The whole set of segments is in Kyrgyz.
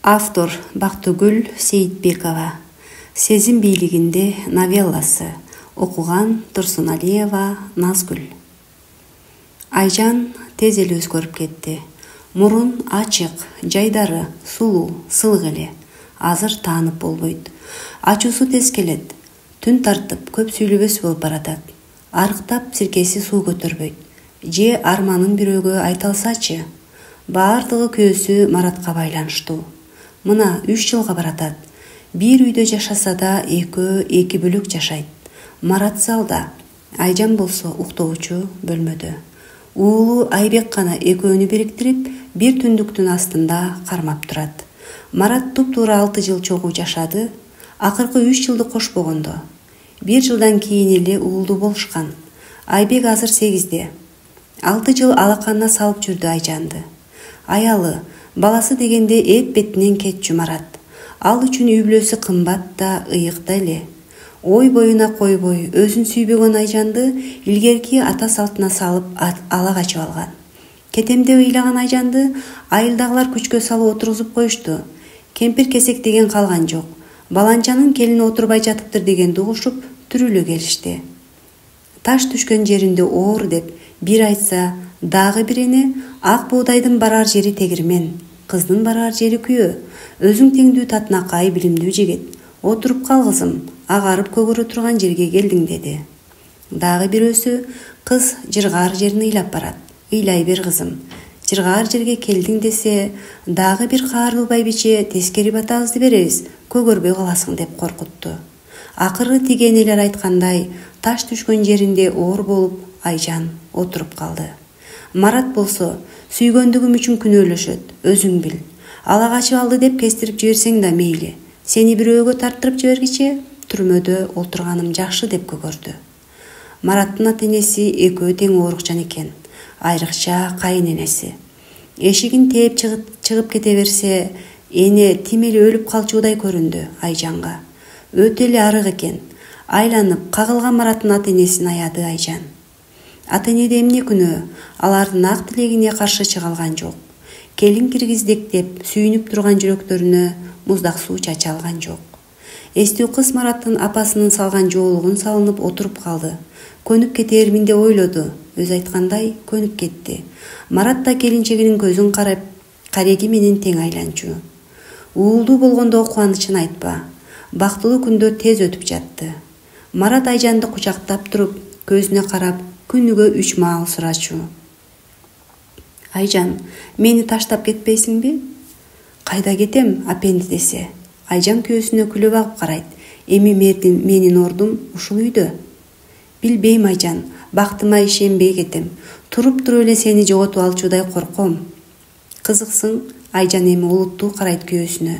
Автор Бактыгүл Сейитбекова. Сезим бийлигинде новелласы. Окуган Турсуналиева Назгүл. Айжан тез эле өзгөрүп кетти. Мурун ачык, жайдары, сулуу, сылык эле. Азыр таанып болбойт. Ачуусу тез келет. Түн тартып көп сүйлөбөс болуп баратат. Арыктап сиркеси суу көтөрбөйт. Же арманын бирөөгө айта алсачы. Баардыгы көөсү Маратка байланыштуу. Мына 3 жылга баратат. Бир үйдө жашаса да эки бөлөк жашайт. Марат залда, Айжан болсо уктоочу бөлмөдө. Уулу Айбек гана экөөнү бириктирип, бир түндүктүн астында кармап турат. Марат туп-туура 6 жыл чогуу жашады. Акыркы 3 жылды кошпогондо. 1 жылдан кийин эле уулду болушкан. Айбек азыр 8-де. 6 жыл алаканына салып жүрдү Айжанды. Аялы, баласы дегенде эт бетинен кетчү Марат. Ал үчүн үй бүлөсү кымбат да, ыйык да эле. Ой боюна койбой, өзүн сүйбөгөн Айжанды илгерки ата салтына салып ала качып алган. Кетем деп ыйлаган Айжанды айылдагылар күчкө салып отургузуп коюшту. Кемпир кесек деген калган жок. Баланчанын келини отурбай жатыптыр дегенди угушуп, түрүлө келишти. Таш түшкөн жеринде оор деп бир айтса, дагы бирине ак боодайдын барар жери тегирмен, кыздын барар жери күйөө. Өзүң теңдүү татынакай билимдүү жигит. Отуруп кал кызым, агарып көгөрө турган жерге келдиң деди. Дагы бирөөсү кыз жыргаар жерин ыйлап барат. Ыйлай бер кызым. Жыргаар жерге келдиң десе, дагы бир каарлуу байбиче тескери батабызды беребиз, көгөрбөй каласың деп коркутту. Акыры тигенелер айткандай, таш түшкөн жеринде оор болуп Айжан отуруп калды. Марат болсо, сүйгөндүгүм үчүн күнөөлөшөт, өзүң бил. Ала качып алды деп кестирип жиберсең да мейли. Сени бирөөгө тарттырып жибергиче, түрмөдө отурганым жакшы деп көгөрдү. Мараттын ата-энеси экөө тең оорукчан экен, айрыкча кайын-энеси. Эшигин тээп чыгып кете берсе, эне тим эле өлүп калчудай көрүндү Айжанга. Өтө эле арык экен. Айланып кагылган Мараттын ата-энесин аяды Айжан. Ата-энеде эмне күнөө? Алардын ак тилегине каршы чыга алган жок. Келин киргиздик деп сүйүнүп турган жүрөктөрүнө муздак суу чача алган жок. Эстүү кыз Мараттын апасынын салган жоолугун салынып отуруп калды. Көнүп кетермин деп ойлоду. Өз айткандай көнүп кетти. Марат да келинчегинин көзүн карап, кареги менен тең айланчу. Уулдуу болгондо кубанычын айтпа. Бактылуу күндөр тез өтүп жатты. Марат Айжанды кучактап туруп, көзүнө карап, күнүгө 3 маал сурачу. Айжан, мени таштап кетпейсиңби? Кайда кетем, апенди десе. Айжан көөсүнө күлүп агып карайт. Эми менин ордум ушул үйдө. Билбейм Айжан, бактыма ишенбей кетем. Туруп эле сени жоготуп алчудай корком. Кызыксың, Айжан эми улуттуу карайт көөсүнө.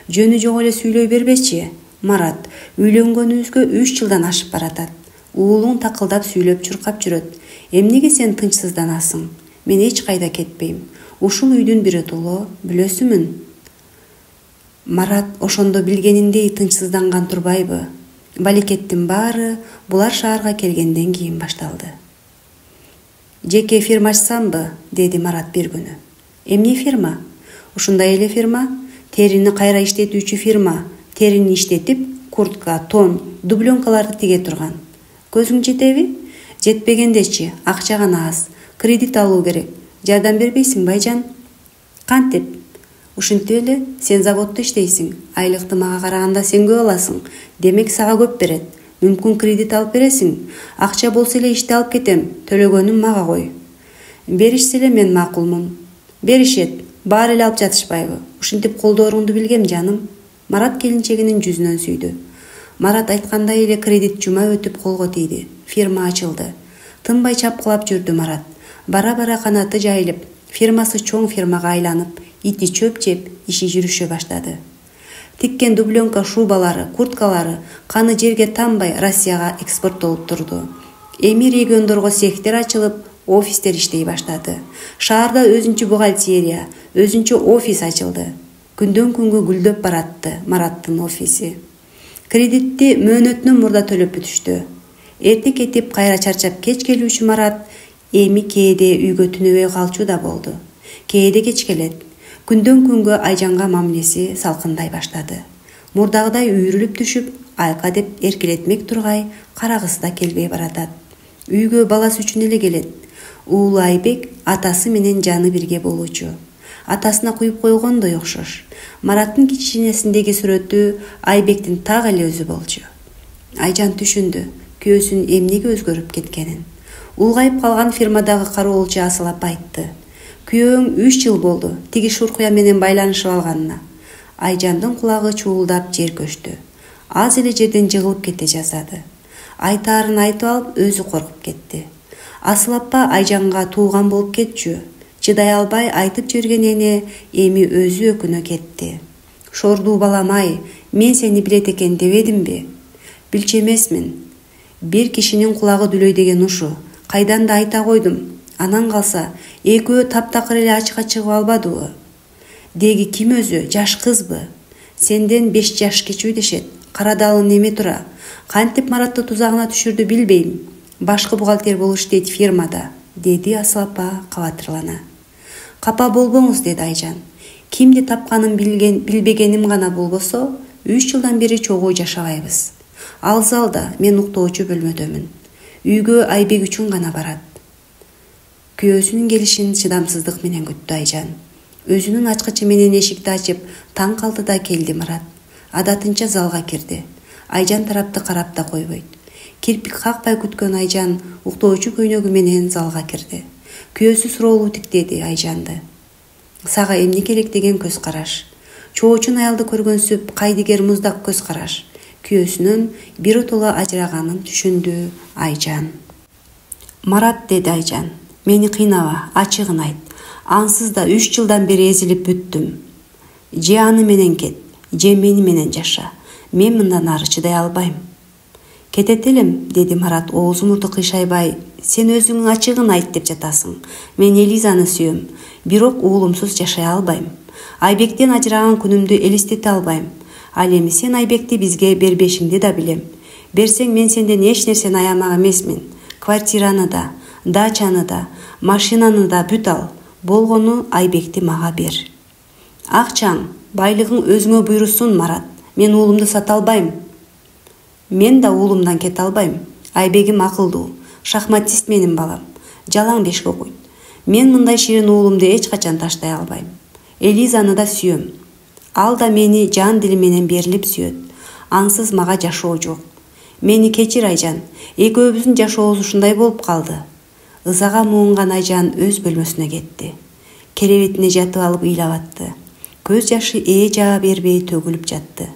Жөнү жок эле сүйлөй бербечи. Марат, үйлөнгөнүбүзгө 3 жылдан ашып баратат. Уулуң такылдап сүйлөп чуркап жүрөт. Эмнеге сен тынчсызданасың? Мен эч кайда кетпейм. Ушул үйдүн биротоло бүлөсүмүн. Марат ошондо билгениндей тынчсызданган турбайбы? Балекеттин баары булар шаарга келгенден кийин башталды. Жеке фирма ачсамбы? Деди Марат бир күнү. Эмне фирма? Ушундай эле фирма. Терини кайра иштетүүчү фирма. Терини иштетип, куртка, тон, дубленкаларды тиге турган. Көзүң жетеби? Жетпегендечи, акча гана аз. Кредит алуу керек. Жардам бербейсиңби Айжан? Кантип? Ушинтип эле сен заводдо иштейсиң. Айлыкты мага караганда сен көп аласың. Демек сага көп берет. Мүмкүн кредит алып бересиң. Акча болсо эле ишти алып кетем. Төлөгөнүм мага кой. Беришсе эле мен макулмун. Беришет. Баары эле алып жатышпайбы? Ушинтип колдооруңду билгем жаным. Марат келинчегинин жүзүнөн сүйдү. Марат айткандай эле кредит жума өтүп колго тийди. Фирма ачылды. Тынбай чапкылап жүрдү Марат. Бара-бара канаты жайылып, фирмасы чоң фирмага айланып, ити чөп жеп, иши жүрүшө баштады. Тиккен дубленка шубалары, курткалары каны жерге тамбай Россияга экспорттолуп турду. Эми региондорго сехтер ачылып, офистер иштей баштады. Шаарда өзүнчө бухгалтерия, өзүнчө офис ачылды. Күндөн күнгө гүлдөп баратты Мараттын офиси. Кредитти мөөнөтүнөн мурда төлөп бүтүштү. Эрте кетип кайра чарчап кеч келүүчү Марат эми кээде үйгө түнөбөй калчу да болду. Кээде кеч келет. Күндөн күнгө Айжанга мамилеси салкындай баштады. Мурдагыдай үйрүлүп түшүп, айка деп эркелетмек тургай, карагысы да келбей баратат. Үйгө баласы үчүн эле келет. Уулу Айбек атасы менен жаны бирге болуучу. Атасына куюп койгондой окшош. Мараттын кичинесиндеги сүрөтү Айбектин так эле өзү болчу. Айжан түшүндү, күйөөсүнүн эмнеге өзгөрүп кеткенин. Улгайып калган фирмадагы кароолчу Асыл апа айтты. Күйөөң 3 жыл болду, тиги Шуркуя менен байланышып алганына. Айжандын кулагы чуулдап жер көчтү. Аз эле жерден жыгылып кете жаздады. Айтаарын айтып алып, өзү коркуп кетти. Асыл апа Айжанга тууган болуп кетчү. Чыдай албай айтып жүргенине эми өзү өкүнө кетти. Шордуу балам-ай, мен сени билет экен дебедимби? Билчү эмесмин. Бир кишинин кулагы дүлөй деген ушу. Кайдан да айта койдум. Анан калса, экөө таптакыр эле ачыкка чыгып албадыбы? Деги ким өзү, жаш кызбы? Сенден 5 жаш кичүү дешет. Карадалы неме тура? Кантип Маратты тузагына түшүрдү билбейм. Башкы бухгалтер болуп иштейт фирмада, деди Асыл апа кабатырлана. Капа болбоңуз, деди Айжан. Кимди тапканын билбегеним гана болбосо, 3 жылдан бери чогуу жашабайбыз. Ал залда мен уктоочу бөлмөдөмүн. Үйгө Айбек үчүн гана барат. Күйөөсүнүн келишин чыдамсыздык менен күттү Айжан. Өзүнүн ачкычы менен эшикти ачып, таң калды да келди Марат. Адатынча залга кирди. Айжан тарапты карап да койбойт. Кирпик какпай күткөн Айжан уктоочу көйнөгү менен залга кирди. Күйөөсү суроолуу тиктеди Айжанды. Сага эмне керек деген көз караш. Чоочун аялды көргөнсүп, кайдыгер муздак көз караш. Күйөөсүнүн биротоло ажыраганын түшүндү Айжан. Марат, деди Айжан, мени кыйнава, ачыгын айт. Ансыз да 3 жылдан бери эзилип бүттүм. Же аны менен кет, же мени менен жаша. Мен мындан ары чыдай албайм. Кетет элем, деди Марат оозу мурду кыйшайбай. Сен өзүңүн ачыгын айт деп жатасың. Мен Элизаны сүйөм, бирок уулумсуз жашай албайм. Айбектен ажыраган күнүмдү элестете албайм. Ал эми сен Айбекти бизге бербешиңди да билем. Берсең мен сенден эч нерсени аямак эмесмин. Квартираны да, дачаны да, машинаны да бүт ал. Болгону Айбекти мага бер. Акчаң, байлыгың өзүңө буйрусун, Марат. Мен уулумду сата албайм. Мен да уулумдан кете албайм. Айбегим акылдуу, шахматист менин балам. Жалаң бешке окуйт. Мен мындай ширин уулумду эч качан таштай албайм. Элизаны да сүйөм. Ал да мени жан дили менен берилип сүйөт. Ансыз мага жашоо жок. Мени кечир, Айжан. Экөөбүздүн жашообуз ушундай болуп калды. Ызага муунган Айжан өз бөлмөсүнө кетти. Керебетине жатып алып ыйлап атты. Көз жашы жаа бербей төгүлүп жатты.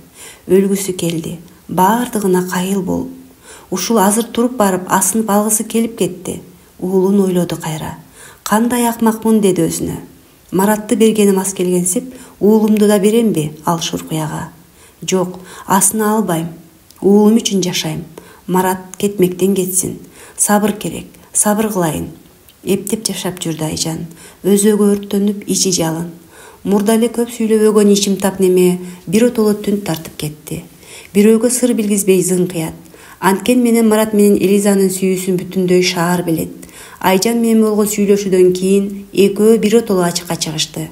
Өлгүсү келди. Баардыгына кайыл болуп. Ушул азыр туруп барып асынып алгысы келип кетти. Уулун ойлоду кайра. Кандай акмакмын, деди өзүнө. Маратты бергеним аз келгенсип, уулумду да беремби ал Шуркуяга? Жок, асына албайм. Уулум үчүн жашайм. Марат кетмектен кетсин. Сабыр керек, сабыр кылайын. Эптеп жашап жүрдү Айжан. Өзөгү өрттөнүп, ичи жалын. Мурда эле көп сүйлөбөгөн ичим тап неме биротоло түн тартып кетти. Бирөөгө сыр билгизбей зыңкыят. Анткен менен Марат менен Элизанын сүйүүсүн бүтүндөй шаар билет. Айжан менен болгон сүйлөшүүдөн кийин экөө биротоло ачыкка чыгышты.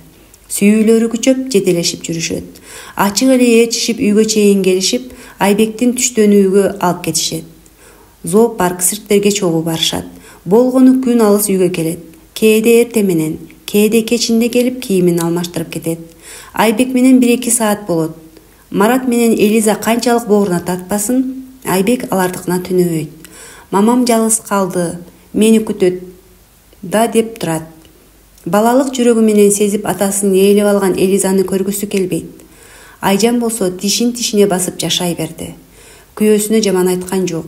Сүйүүлөрү күчөп, жетелешип жүрүшөт. Ачык эле ээрчишип үйгө чейин келишип, Айбектин түштөн үйгө алып кетишет. Зоопарк, цирктерге чогуу барышат. Болгону күн алыс үйгө келет. Кээде эрте менен, кээде кечинде келип кийимин алмаштырып кетет. Айбек менен 1-2 саат болот. Марат менен Элиза канчалык бооруна тартпасын, Айбек алардыкына түнөбөйт. Мамам жалгыз калды, мени күтөт да деп турат. Балалык жүрөгү менен сезип атасын ээлеп алган Элизаны көргүсү келбейт. Айжан болсо тишин тишине басып жашай берди. Күйөөсүнө жаман айткан жок.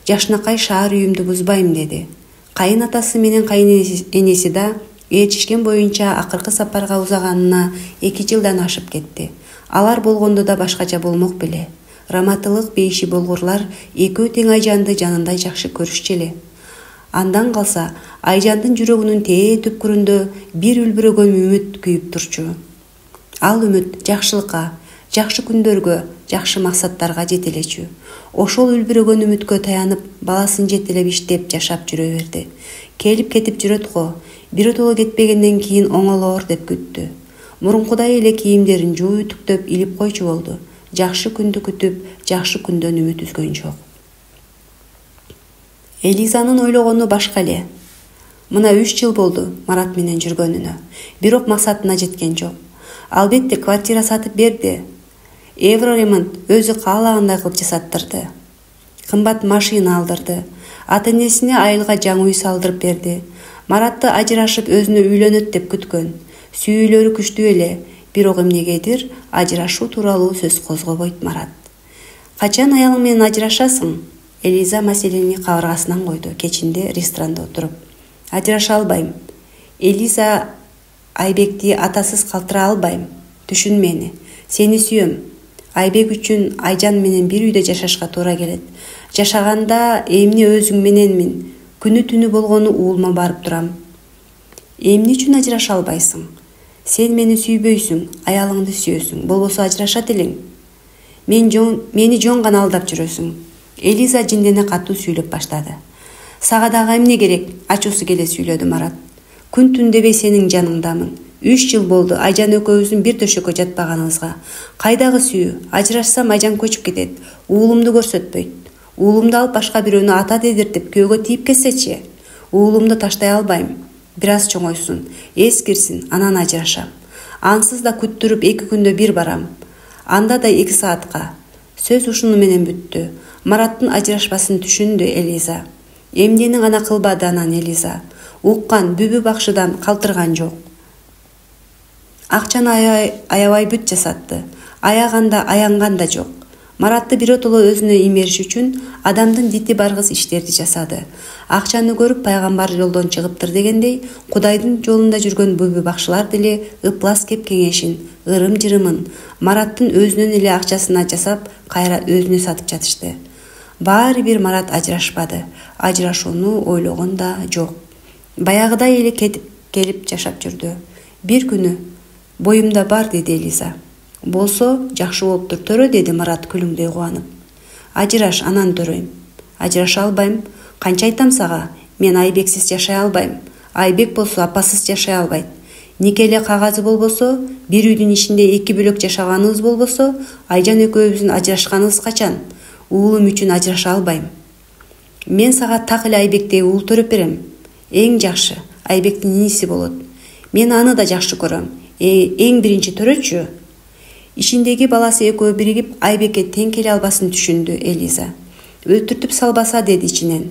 Жашнакай шаар үйүмдү бузбайм, деди. Кайын атасы менен кайын энеси да ээрчишкен боюнча акыркы сапарга узаганына 2 жылдан ашып кетти. Алар болгондо да башкача болмок беле. Раматылык бейиши болгурлар экөө тең Айжанды жанындай жакшы көрүшчү эле. Андан калса Айжандын жүрөгүнүн тээ түпкүрүндө бир үлбүрөгөн үмүт күйүп турчу. Ал үмүт жакшылыкка, жакшы күндөргө, жакшы максаттарга жетелечү. Ошол үлбүрөгөн үмүткө таянып, баласын жетелеп иштеп жашап жүрө берди. Келип кетип жүрөт го, биротоло кетпегенден кийин оңолоор деп күттү. Мурункудай эле кийимдерин жууп үтүктөп илип койчу болду. Жакшы күндү күтүп, жакшы күндөн үмүт үзгөн жок. Элизанын ойлогону башка эле. Мына 3 жыл болду Марат менен жүргөнүнө. Бирок максатына жеткен жок. Албетте квартира сатып берди. Евроремонт өзү каалагандай кылып жасаттырды. Кымбат машина алдырды. Ата-энесине айылга жаңы үй салдырып берди. Маратты ажырашып өзүнө үйлөнөт деп күткөн. Сүйүүлөрү күчтүү эле, бирок эмнегедир ажырашуу тууралуу сөз козгобойт Марат. Качан аялың менен ажырашасың? Элиза маселени кабыргасынан койду кечинде ресторанда отуруп. Ажыраша албайм. Элиза Айбекти атасыз калтыра албайм. Түшүн мени. Сени сүйөм. Айбек үчүн Айжан менен бир үйдө жашашка туура келет. Жашаганда эмне өзүң мененмин. Күнү түнү болгону уулума барып турам. Эмне үчүн ажыраша албайсың? Сен мени сүйбөйсүң, аялыңды сүйөсүң. Болбосо ажырашат элең. Мени жон гана алдап жүрөсүң. Элиза жиндене катуу сүйлөп баштады. Сага дагы эмне керек? Ачуусу келе сүйлөдү Марат. Күн түн дебей сенин жаныңдамын. 3 жыл болду Айжан экөөбүздүн бир төшөккө жатпаганыбызга. Кайдагы сүйүү? Ажырашсам Айжан көчүп кетет. Уулумду көрсөтпөйт. Уулумду алып башка бирөөнү ата дедиртип күйөөгө тийип кетсечи. Уулумду таштай албайм. Бир аз чоңойсун, эс кирсин, анан ажырашам. Ансыз да күттүрүп 2 күндө бир барам. Анда да 2 саатка. Сөз ушуну менен бүттү. Мараттын ажырашпасын түшүндү Элиза. Эмнени гана кылбады анан Элиза. Уккан бүбү бакшыдан калтырган жок. Акчаны аябай бүт жасатты. Аяганда аянган да жок. Маратты биротоло өзүнө имериш үчүн адамдын дити баргыс иштерди жасады. Акчаны көрүп пайгамбар жолдон чыгыптыр дегендей, Кудайдын жолунда жүргөн бүбү бакшылар деле ыплас кеп кеңешин, ырым-жырымын Мараттын өзүнөн эле акчасына жасап, кайра өзүнө сатып жатышты. Баары бир Марат ажырашпады. Ажырашууну ойлогон да жок. Баягыдай эле келип жашап жүрдү. Бир күнү боюмда бар деди Элиза. Болсо жакшы болуптур төрө деди Марат күлүңдөй кубанып. Ажыраш, анан төрөйм. Ажыраша албайм. Канча айтам сага? Мен Айбексиз жашай албайм. Айбек болсо апасыз жашай албайт. Никеле кагазы болбосо, бир үйдүн ичинде 2 бөлөк жашаганыбыз болбосо, Айжан экөөбүздүн ажырашканыбыз качан? Уулум үчүн ажыраша албайм. Мен сага так эле Айбектей уул төрөп берем. Эң жакшы, Айбектин иниси болот. Мен аны да жакшы көрөм. Эң биринчи төрөчү. Ичиндеги баласы экөө биригип Айбекке тең келе албасын түшүндү Элиза. Өлтүртүп салбаса деди ичинен.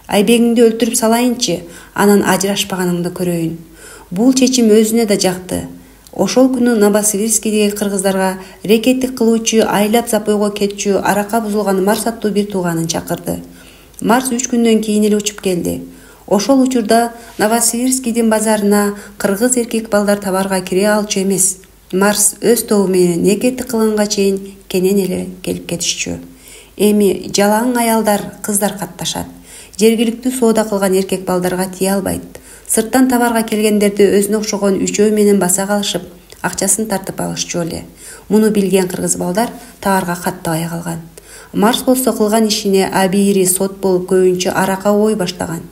Айбегиңди өлтүрүп салайынчы, анан ажырашпаганыңды көрөйүн. Бул чечим өзүнө да жакты. Ошол күнү Новосибирскидеги кыргыздарга рекеттик кылуучу, айлап запойго кетчү, арака бузулган Марс аттуу бир тууганын чакырды. Марс 3 күндөн кийин эле учуп келди. Ошол учурда Новосибирскидин базарына кыргыз эркек балдар табарга кире алчу эмес. Марс өз тобу менен рекеттик кылганга чейин кенен эле келип кетишчү. Эми жалаң аялдар, кыздар катташат. Жергиликтүү соода кылган эркек балдарга тие албайт. Сырттан табарга келгендерди өзүнө окшогон үчөө менен баса калышып, акчасын тартып алышчу эле. Муну билген кыргыз балдар табарга каттабай калган. Марс болсо кылган ишине абийири сот болуп көбүнчө арака ой баштаган.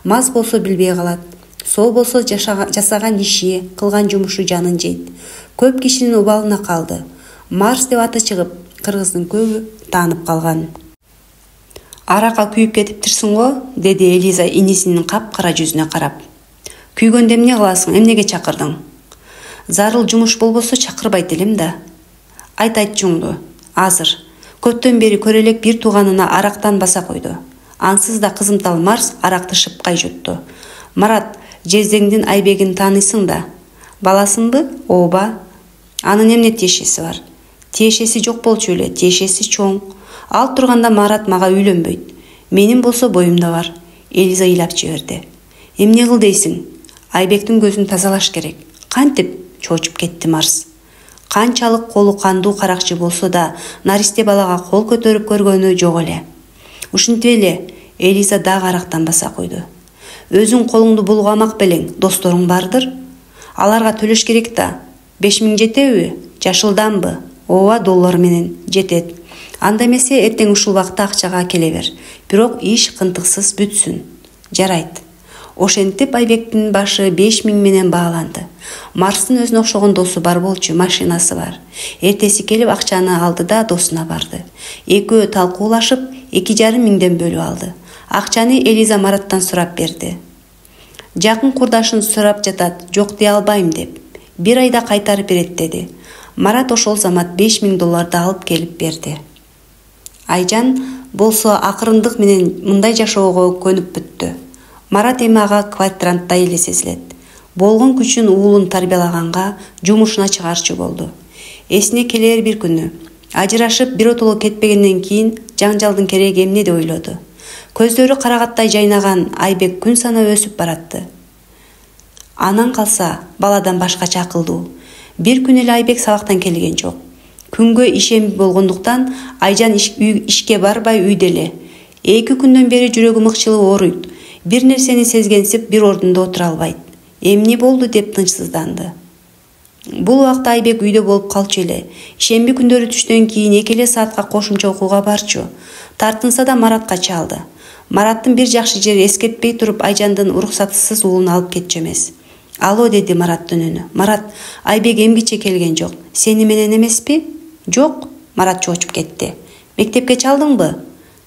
Мас болсо билбей калат. Сол болсо жасаган иши, кылган жумушу жанын жейт. Көп кишинин убалына калды. Марс деп аты чыгып, кыргыздын көбү таанып калган. Арака күйүп кетиптирсиң го, деди Элиза инисинин капкара жүзүнө карап. Күйгөндө эмне кыласың, эмнеге чакырдың? Зарыл жумуш болбосо чакырбайт элем да. Айт айтчуңду. Азыр көптөн бери көрө элек бир тууганына арактан баса койду. Ансыз да кызымтал Марс аракты шыпкай жутту. Марат, жездеңдин Айбегин таанысың да. Баласыңбы? Ооба. Анын эмне тиешеси бар? Тиешеси жок болчу эле, тиешеси чоң. Ал турганда Марат мага үйлөнбөйт. Менин болсо боюмда бар. Элиза ыйлап жиберди. Эмне кыл дейсиң? Айбектин көзүн тазалаш керек. Кантип? Чочуп кетти Марс. Канчалык колу кандуу каракчы болсо да, наристе балага кол көтөрүп көргөнү жок эле. Ушинтип эле Элиза дагы арактан баса койду. Өзүң колуңду булгамак белең, досторуң бардыр. Аларга төлөш керек да. 5000 жетеби? Жашылданбы? Ооба, доллар менен жетет. Анда эмесе эртең ушул убакта акчага келе бер. Бирок иш кынтыксыз бүтсүн. Жарайт. Ошентип Айбектин башы 5000 менен бааланды. Марстын өзүнө окшогон досу бар болчу, машинасы бар. Эртеси келип акчаны алды да досуна барды. Экөө талкуулашып 2,5 миңден бөлүп алды. Акчаны Элиза Мараттан сурап берди. Жакын курдашын сурап жатат, жок дей албайм деп. 1 айда кайтарып берет деди. Марат ошол замат $5000 алып келип берди. Айжан болсо акырындык менен мындай жашоого көнүп бүттү. Марат эми ага квартиранттай эле сезилет. Болгон күчүн уулун тарбиялаганга жумушуна чыгарчу болду. Эсине келер бир күнү ажырашып биротоло кетпегенден кийин жаңжалдын кереги эмне деп ойлоду. Көздөрү карагаттай жайнаган Айбек күн санап өсүп баратты. Анан калса баладан башкача акылдуу. Бир күн эле Айбек сабактан келген жок. Күнгө ишемби болгондуктан Айжан ишке барбай үйдө эле. 2 күндөн бери жүрөгү мыкчылып ооруйт. Бир нерсени сезгенсип бир ордунда отура албайт. Эмне болду деп тынчсызданды. Бул убакта Айбек үйдө болуп калчу эле. Шемби күндөрү түштөн кийин 2 саатка кошумча окууга барчу. Тартынса да Маратка чалды. Мараттын бир жакшы жери эскертпей туруп Айжандын уруксатысыз уулун алып кетчү эмес. Алло деди Мараттын үнү. Марат, Айбек эмгиче келген жок. Сени менен эмеспи? Жок, Марат чоочуп кетти. Мектепке чалдыңбы?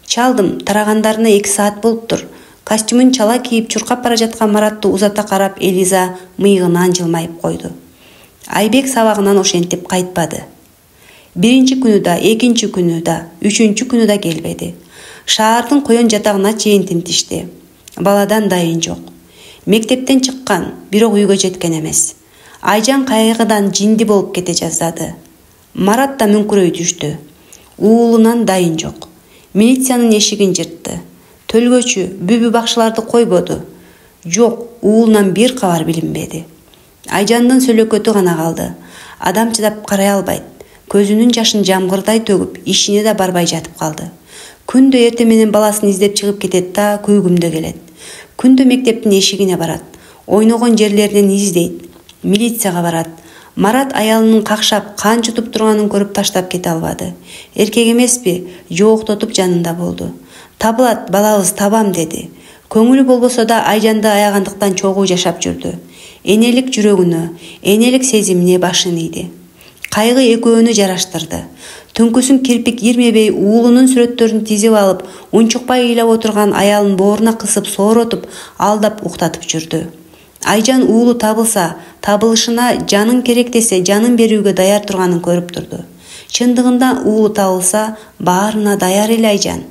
Чалдым, тарагандарына 2 саат болуптур. Костюмун чала кийип чуркап бара жаткан Маратты узата карап Элиза мыйыгынан жылмайып койду. Айбек сабагынан ошентип кайтпады. Биринчи күнү да, экинчи күнү да, үчүнчү күнү да келбеди. Шаардын коен жатагына чейин тинтишти. Баладан дайын жок. Мектептен чыккан, бирок үйгө жеткен эмес. Айжан кайгыдан жинди болуп кете жаздады. Марат да мүңкүрөй түштү. Уулунан дайын жок. Милициянын эшигин жыртты. Төлгөчү, бүбү бакшыларды койбоду. Жок, уулунан бир кабар билинбеди. Айжандын сөйлөкөтү гана калды. Адам чыдап карай албайт. Көзүнүн жашын жамгырдай төгүп, ишине да барбай жатып калды. Күндө эртең менен баласын издеп чыгып кетет да күйгүмдө келет. Күндө мектептин эшигине барат. Ойногон жерлеринен издейт. Милицияга барат. Марат аялынын какшап, кан жутуп турганын көрүп таштап кете албады. Эркек эмеспи? Жооктотуп жанында болду. Табылат, балабыз табам деди. Көңүлү болбосо да Айжанды аягандыктан чогуу жашап жүрдү. Энелик жүрөгүнө, энелик сезимине башын ийди. Кайгы экөөнү жараштырды. Түнкүсүн кирпик ирмебей уулунун сүрөттөрүн тизип алып, унчукпай ыйлап отурган аялын бооруна кысып сооротуп, алдап уктатып жүрдү. Айжан уулу табылса, табылышына жанын керек десе жанын берүүгө даяр турганын көрүп турду. Чындыгында уулу табылса, баарына даяр эле Айжан.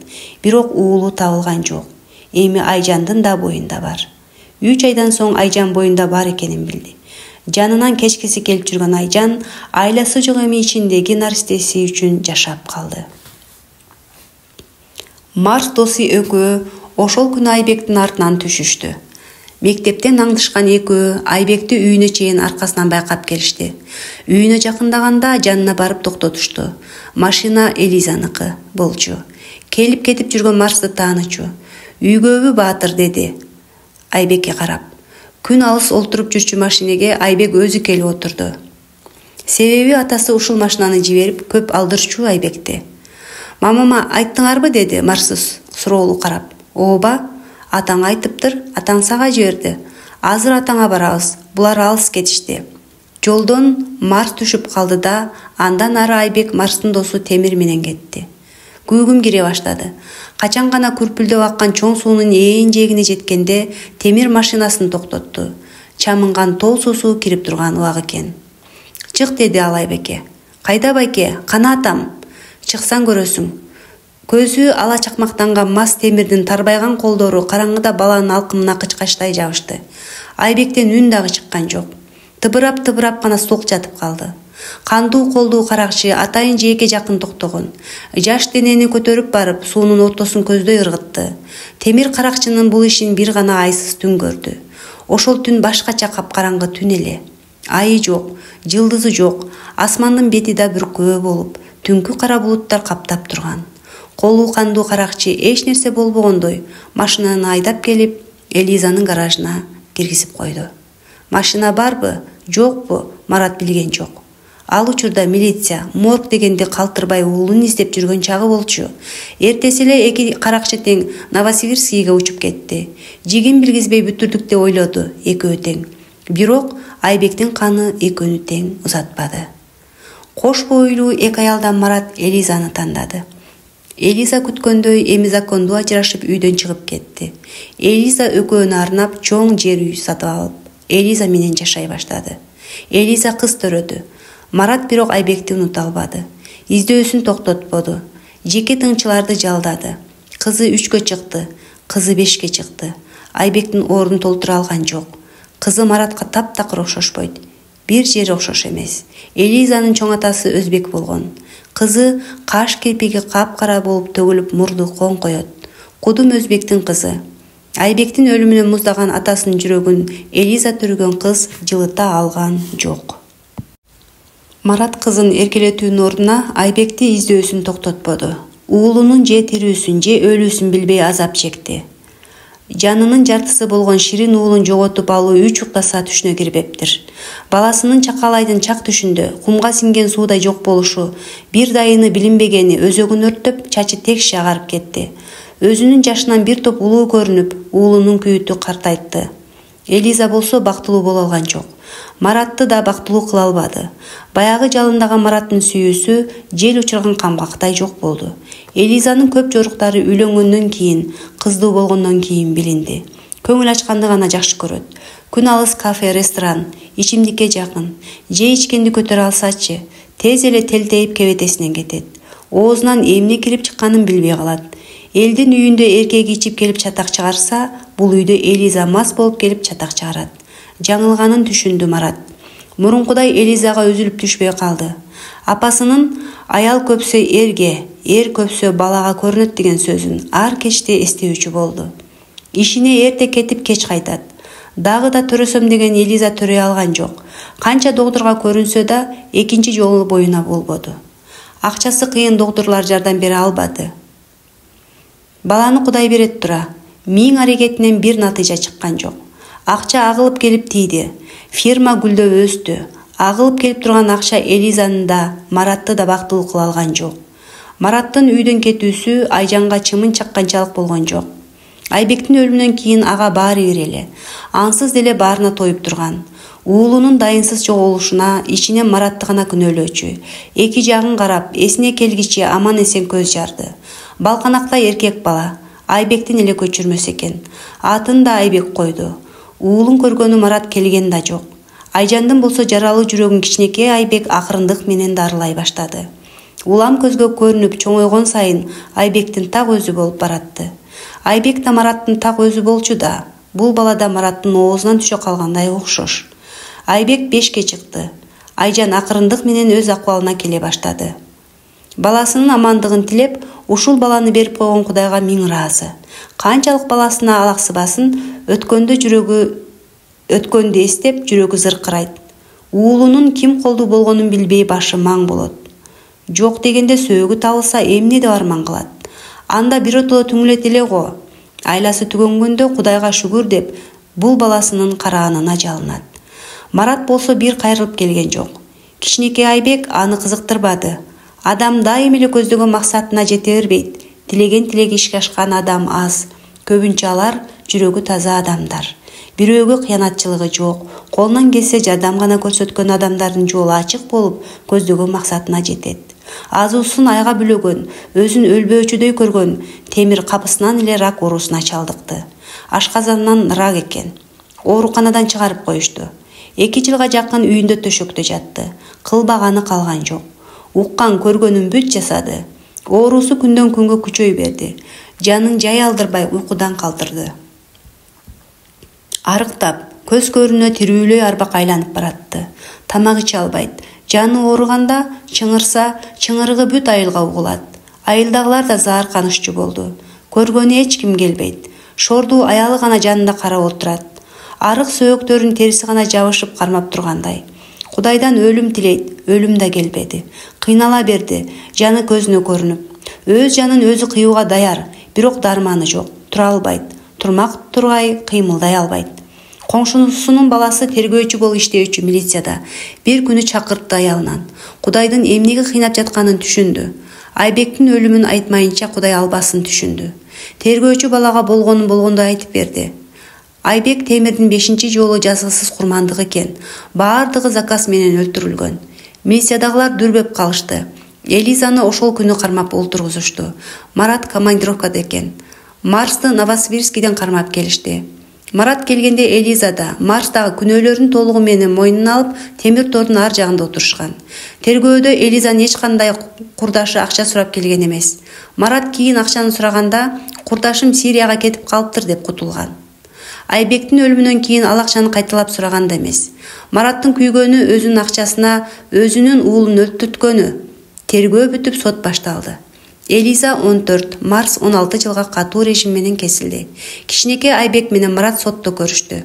Бирок уулу табылган жок. Эми Айжандын да боюнда бар. 3 айдан соң Айжан боюнда бар экенин билди. Жанынан кечкиси келип жүргөн Айжан айласы жок эми ичиндеги наристеси үчүн жашап калды. Марс досу экөө ошол күнү Айбектин артынан түшүштү. Мектептен аңдышкан экөө Айбекти үйүнө чейин аркасынан байкап келишти. Үйүнө жакындаганда жанына барып токтотушту. Машина Элизаныкы болчу. Келип кетип жүргөн Марсты таанычу. Үйгөбү Баатыр деди Айбекке карап. Күн алыс олтуруп жүрчү машинеге Айбек өзү келип отурду. Себеби атасы ушул машинаны жиберип көп алдырчу Айбекти. Мамама айттыңарбы деди Марс суроолуу карап. Ооба, атаң айтыптыр, атаң сага жиберди. Азыр атаңа барабыз, булар алыс кетишти. Жолдон Марс түшүп калды да, андан ары Айбек Марстын досу Темир менен кетти. Күйгүм кире баштады. Качан гана күрпүлдөп аккан чоң суунун ээн жээгине жеткенде Темир машинасын токтотту. Чамынган тол суусу кирип турган убак экен. Чык деди ал Айбекке. Кайда байке, кана атам? Чыксаң көрөсүң. Көзү ала чакмактанган мас Темирдин тарбайган колдору караңгыда баланын алкымына кычкачтай жабышты. Айбектен үн дагы чыккан жок. Тыбырап гана столк жатып калды. Кандуу колдуу каракчы атайын жээкке жакын токтогон. Жаш денени көтөрүп барып, суунун ортосун көздөй ыргытты. Темир каракчынын бул ишин бир гана айсыз түн көрдү. Ошол түн башкача капкараңгы түн эле. Айы жок, жылдызы жок, асмандын бети да бүркөө болуп, түнкү кара булуттар каптап турган. Колу кандуу каракчы эч нерсе болбогондой машинаны айдап келип, Элизанын гаражына киргизип койду. Машина барбы, жокпу, Марат билген жок. Ал учурда милиция морг дегенди калтырбай уулун издеп жүргөн чагы болчу. Эртеси эле эки каракчы тең Новосибирскийге учуп кетти. Жигин билгизбей бүтүрдүк деп ойлоду экөө тең. Бирок Айбектин каны экөөнү тең узатпады. Кош бойлуу эки аялдан Марат Элизаны тандады. Элиза күткөндөй эми закондуу ажырашып үйдөн чыгып кетти. Элиза экөөнү арнап чоң жер үй сатып алып, Элиза менен жашай баштады. Элиза кыз төрөдү. Марат бирок Айбекти унута албады. Издөөсүн токтотподу. Жеке тыңчыларды жалдады. Кызы 3кө чыкты, кызы 5ке чыкты. Айбектин ордун толтура алган жок. Кызы Маратка таптакыр окшошпойт. Бир жери окшош эмес. Элизанын чоң атасы өзбек болгон. Кызы каш кирпиги капкара болуп төгүлүп мурду коңкоет. Кудум өзбектин кызы. Айбектин өлүмүнөн муздаган атасынын жүрөгүн Элиза төргөн кыз жылыта алган жок. Марат кызын эркелетүүнүн ордуна Айбекти издөөсүн токтотподу. Уулунун же тирүүсүн же өлүүсүн билбей азап чекти. Жанынын жартысы болгон Ширин уулун жоготуп алуу 3 уктаса түшүнө кирбептир. Баласынын Чакалайдын чак түшүндө кумга сиңген суудай жок болушу, бир дайыны билинбегени өзөгүн өрттөп, чачы текше агарып кетти. Өзүнүн жашынан бир топ улуу көрүнүп, уулунун күйүтү картайтты. Элиза болсо бактылуу боло алган жок. Маратты да бактылуу кыла албады. Баягы жалындаган Мараттын сүйүүсү жел учурган камгактай жок болду. Элизанын көп жоруктары үйлөнгөндөн кийин, кыздуу болгондон кийин билинди. Көңүл ачканды гана жакшы көрөт. Күн алыс кафе, ресторан, ичимдикке жакын. Же ичкенди көтөрө алсачы, тез эле телтейип кебетесинен кетет. Оозунан эмне кирип чыкканын билбей калат. Элдин үйүндө эркек ичип келип чатак чыгарса, бул үйдө Элиза мас болуп келип чатак чыгарат. Жаңылганын түшүндү Марат. Мурункудай Элизага үзүлүп түшпөй калды. Апасынын аял көпсө эрге, эр көпсө балага көрүнөт деген сөзүн ар кечте эстеүүчү болду. Ишине эрте кетип кеч кайтат. Дагы да төрөсөм деген Элиза төрөй алган жок. Канча доктурга көрүнсө да экинчи жолу боюна болбоду. Акчасы кыйын доктурлар жардам бере албады. Баланы Кудай берет тура, 1000 аракетинен бир натыйжа чыккан жок. Акча агылып келип тийди. Фирма гүлдөп өстү. Агылып келип турган акча Элизаны да, Маратты да бактылуу кыла алган жок. Мараттын үйдөн кетүүсү Айжанга чымын чакканчалык болгон жок. Айбектин өлүмүнөн кийин ага баары бир эле. Ансыз деле баарына тоюп турган. Уулунун дайынсыз жоголушуна ичинен Маратты гана күнөөлөөчү. Эки жагын карап, эсине келгичи аман эсен көз жарды. Балканактай эркек бала. Айбектин эле көчүрмөс экен. Атын да Айбек койду. Уулун көргөнү Марат келген да жок. Айжандын болсо жаралуу жүрөгүн кичинекей Айбек акырындык менен дарылай баштады. Улам көзгө көрүнүп чоңойгон сайын Айбектин так өзү болуп баратты. Айбек да Мараттын так өзү болчу да. Бул бала да Мараттын оозунан түшө калгандай окшош. Айбек 5ке чыкты. Айжан акырындык менен өз акыбалына келе баштады. Баласынын амандыгын тилеп, ушул баланы берип койгон Кудайга миң ыраазы. Канчалык баласына алаксыбасын, өткөндү эстеп жүрөгү зыркырайт. Уулунун ким колдуу болгонун билбей башы маң болот. Жок дегенде сөөгү табылса эмне деп арман кылат. Анда биротоло түңүлөт эле го. Айласы түгөнгөндө Кудайга шүгүр деп, бул баласынын караанына жалынат. Марат болсо бир кайрылып келген жок. Кичинекей Айбек аны кызыктырбады. Адам дайым эле көздөгөн максатына жете бербейт. Тилеген тилеги ишке ашкан адам аз. Көбүнчө алар жүрөгү таза адамдар. Бирөөгө кыянатчылыгы жок. Колунан келсе жардам гана көрсөткөн адамдардын жолу ачык болуп, көздөгөн максатына жетет. Азуусун айга бүлөгөн, өзүн өлбөөчүдөй көргөн, темир капысынан эле рак оорусуна чалдыкты. Ашказанынан рак экен. Ооруканадан чыгарып коюшту. 2 жылга жакын үйүндө төшөктө жатты. Кылбаганы калган жок. Уккан көргөнүн бүт жасады. Оорусу күндөн күнгө күчөй берди. Жанын жай алдырбай уйкудан калтырды. Арыктап, көз көрүнө тирүүлөй арбак айланып баратты. Тамак иче албайт. Жаны ооруганда чыңырса, чыңырыгы бүт айылга угулат. Айылдагылар да заарканышчу болду. Көргөнү эч ким келбейт. Шордуу аялы гана жанында карап отурат. Арык сөөктөрүн териси гана жабышып кармап тургандай. Кудайдан өлүм тилейт, өлүм да келбеди. Кыйнала берди, жаны көзүнө көрүнүп. Өз жанын өзү кыюуга даяр, бирок дарманы жок, тура албайт. Турмак тургай кыймылдай албайт. Коңшусунун баласы тергөөчү болуп иштөөчү милицияда. Бир күнү чакыртты аялынан. Кудайдын эмнеге кыйнап жатканын түшүндү. Айбектин өлүмүн айтмайынча Кудай албасын түшүндү. Тергөөчү балага болгонун болгондой айтып берди. Айбек Темирдин 5-чи жолу жазгысыз курмандыгы экен. Баардыгы заказ менен өлтүрүлгөн. Милициядагылар дүрбөп калышты. Элизаны ошол күнү кармап олтургузушту. Марат командировкада экен. Марсты Новосибирскийден кармап келишти. Марат келгенде Элиза да, Марс дагы күнөөлөрүн толугу менен мойнуна алып, темир тордун ар жагында отурушкан. Тергөөдө Элизанын эч кандай курдашы акча сурап келген эмес. Марат кийин акчаны сураганда, курдашым Сирияга кетип калыптыр деп кутулган. Айбектин өлүмүнөн кийин ал акчаны кайталап сураган да эмес. Мараттын күйгөнү өзүнүн акчасына өзүнүн уулун өлтүрткөнү. Тергөө бүтүп сот башталды. Элиза 14, Марс 16 жылга катуу режим менен кесилди. Кичинекей Айбек менен Марат сотто көрүштү.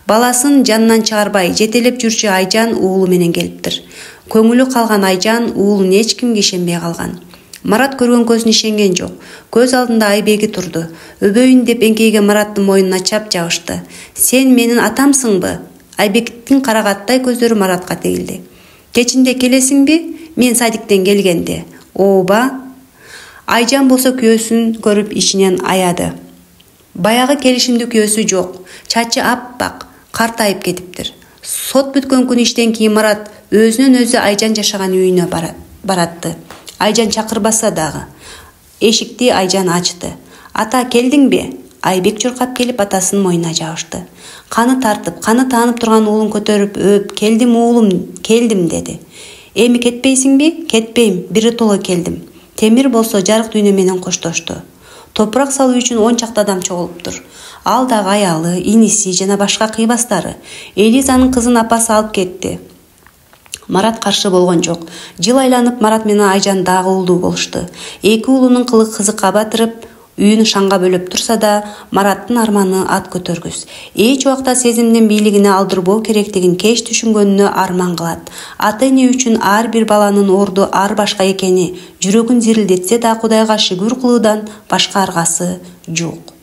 Баласын жанынан чыгарбай жетелеп жүрчү Айжан уулу менен келиптир. Көңүлү калган Айжан уулун эч кимге ишенбей калган. Марат көргөн көзүнө ишенген жок. Көз алдында Айбеги турду. Өбөйүн деп эңкейген Мараттын мойнуна чап жабышты. Сен менин атамсыңбы? Айбектин карагаттай көздөрү Маратка тегилди. Кечинде келесиңби? Мен садиктен келгенде. Ооба. Айжан болсо күйөөсүн көрүп ичинен аяды. Баягы келишимдүү күйөөсү жок. Чачы аппак, картайып кетиптир. Сот бүткөн күнү иштен кийин Марат өзүнөн өзү Айжан жашаган үйүнө баратты. Айжан чакырбаса дагы. Эшикти Айжан ачты. Ата келдиңби? Айбек чуркап келип атасынын мойнуна жабышты. Каны таанып турган уулун көтөрүп өөп, келдим уулум, келдим деди. Эми кетпейсиңби? Кетпейм, биротоло келдим. Темир болсо жарык дүйнө менен коштошту. Топурак салуу үчүн 10 чакты адам чогулуптур. Ал дагы аялы, иниси жана башка кыйбастары. Элизанын кызын апасы алып кетти. Марат каршы болгон жок. Жыл айланып Марат менен Айжан дагы уулдуу болушту. Эки уулунун кызыкка батырып, үйүн шаңга бөлөп турса да, Мараттын арманы ат көтөргүс. Эч убакта сезимдин бийлигине алдырбоо керектигин кеч түшүнгөнүнө арман кылат. Ата-эне үчүн ар бир баланын орду ар башка экени, жүрөгүн зирилдетсе да Кудайга шүгүр кылуудан башка аргасы жок.